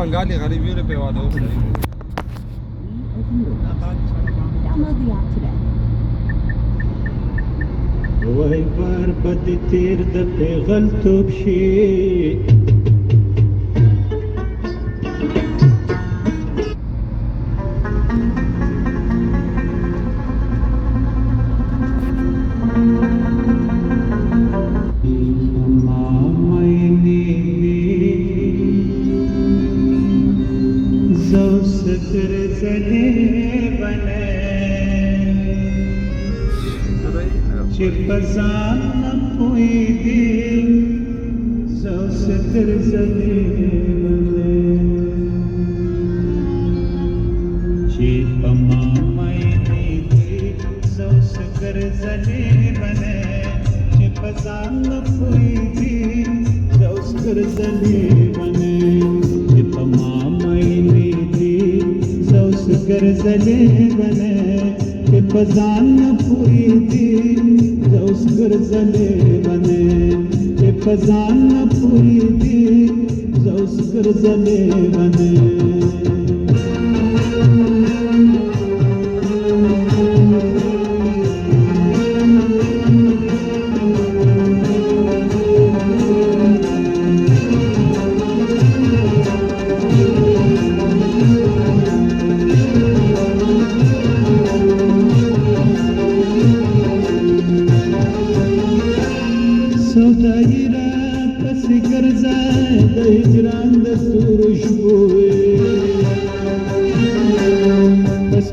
بنگالي غریبیونه په واده وکړي. Download the app today. وای بار بد تیر د پیغل توب شي پزان پوی دی زو ستر زلی بلے چی پما مینی دی زو ستر زلی بلے چی پزان پوی دی زو ستر زلی بلے چی پما مینی دی زو ستر زلی بلے چی پزان پوی دی زوس ګرځلې باندې چې فزان پوری دی زوس ګرځلې باندې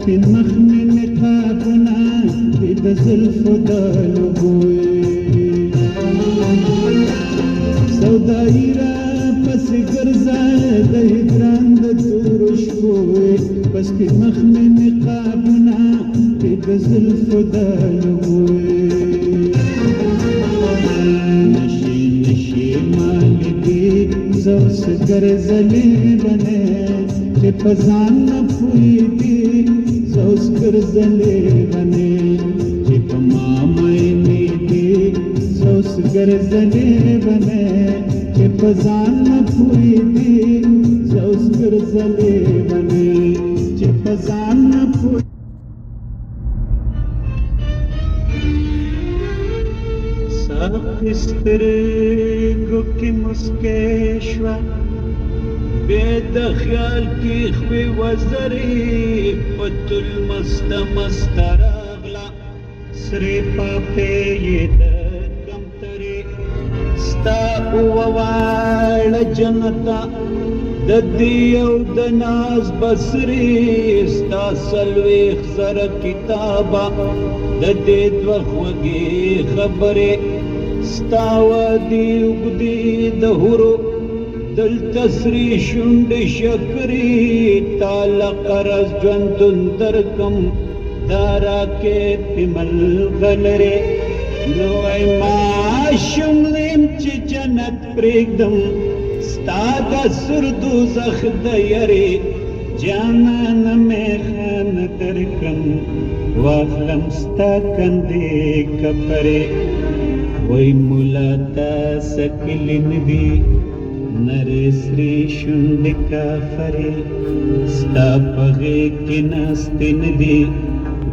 سپین مخ می نقابونه د زلف د لګوي سودایي را پس ګرځا د هجران د تور شپوي سپین مخ می نقابونه د زلف د لګوي نشي نشي مال دي زوس ګرځلې بنه چې پزان پوي دي زوس ګرځلې باندې چې پما مینې دي زوس ګرځلې باندې چې پزان پوي دي زوس ګرځلې باندې چې پزان پوي ساقستر ګوکې مسکې شوا بید خیال کی خوی وزری پتل مست مست راغلا سری پاپے یہ در کم تری ستا اووال جنتا ددیو دناز بسری ستا سلویخ زر کتابا ددید وخوگی خبری ستا ودی اگدی دهورو دل تسری شند شکری تالا قرز جوندن درکم دارا کے پیمل غلرے نوئی ما شملیم چی جنت پریگدم ستا دا سردو زخ دیری جانان میں خان درکم واخلم ستا کندے کپرے وی مولا تا سکلن دی نرسری شندکا فری ستا پغی کی ناستین دی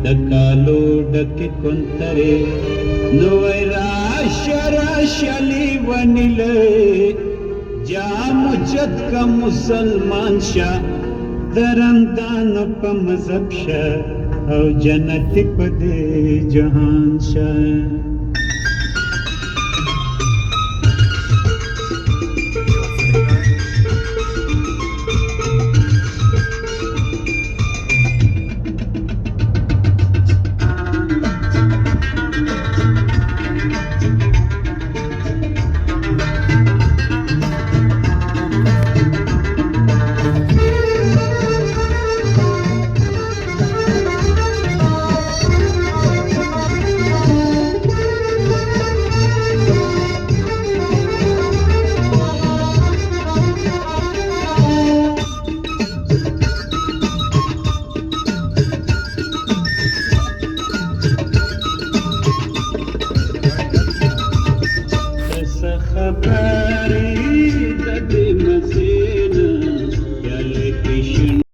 دکالو ڈکی کنتری نوی راشا لیوانی لے جام جد کا مسلمان شا درندان پا مذہب شا او جنت پا دے جہان شا خبری د دې مزه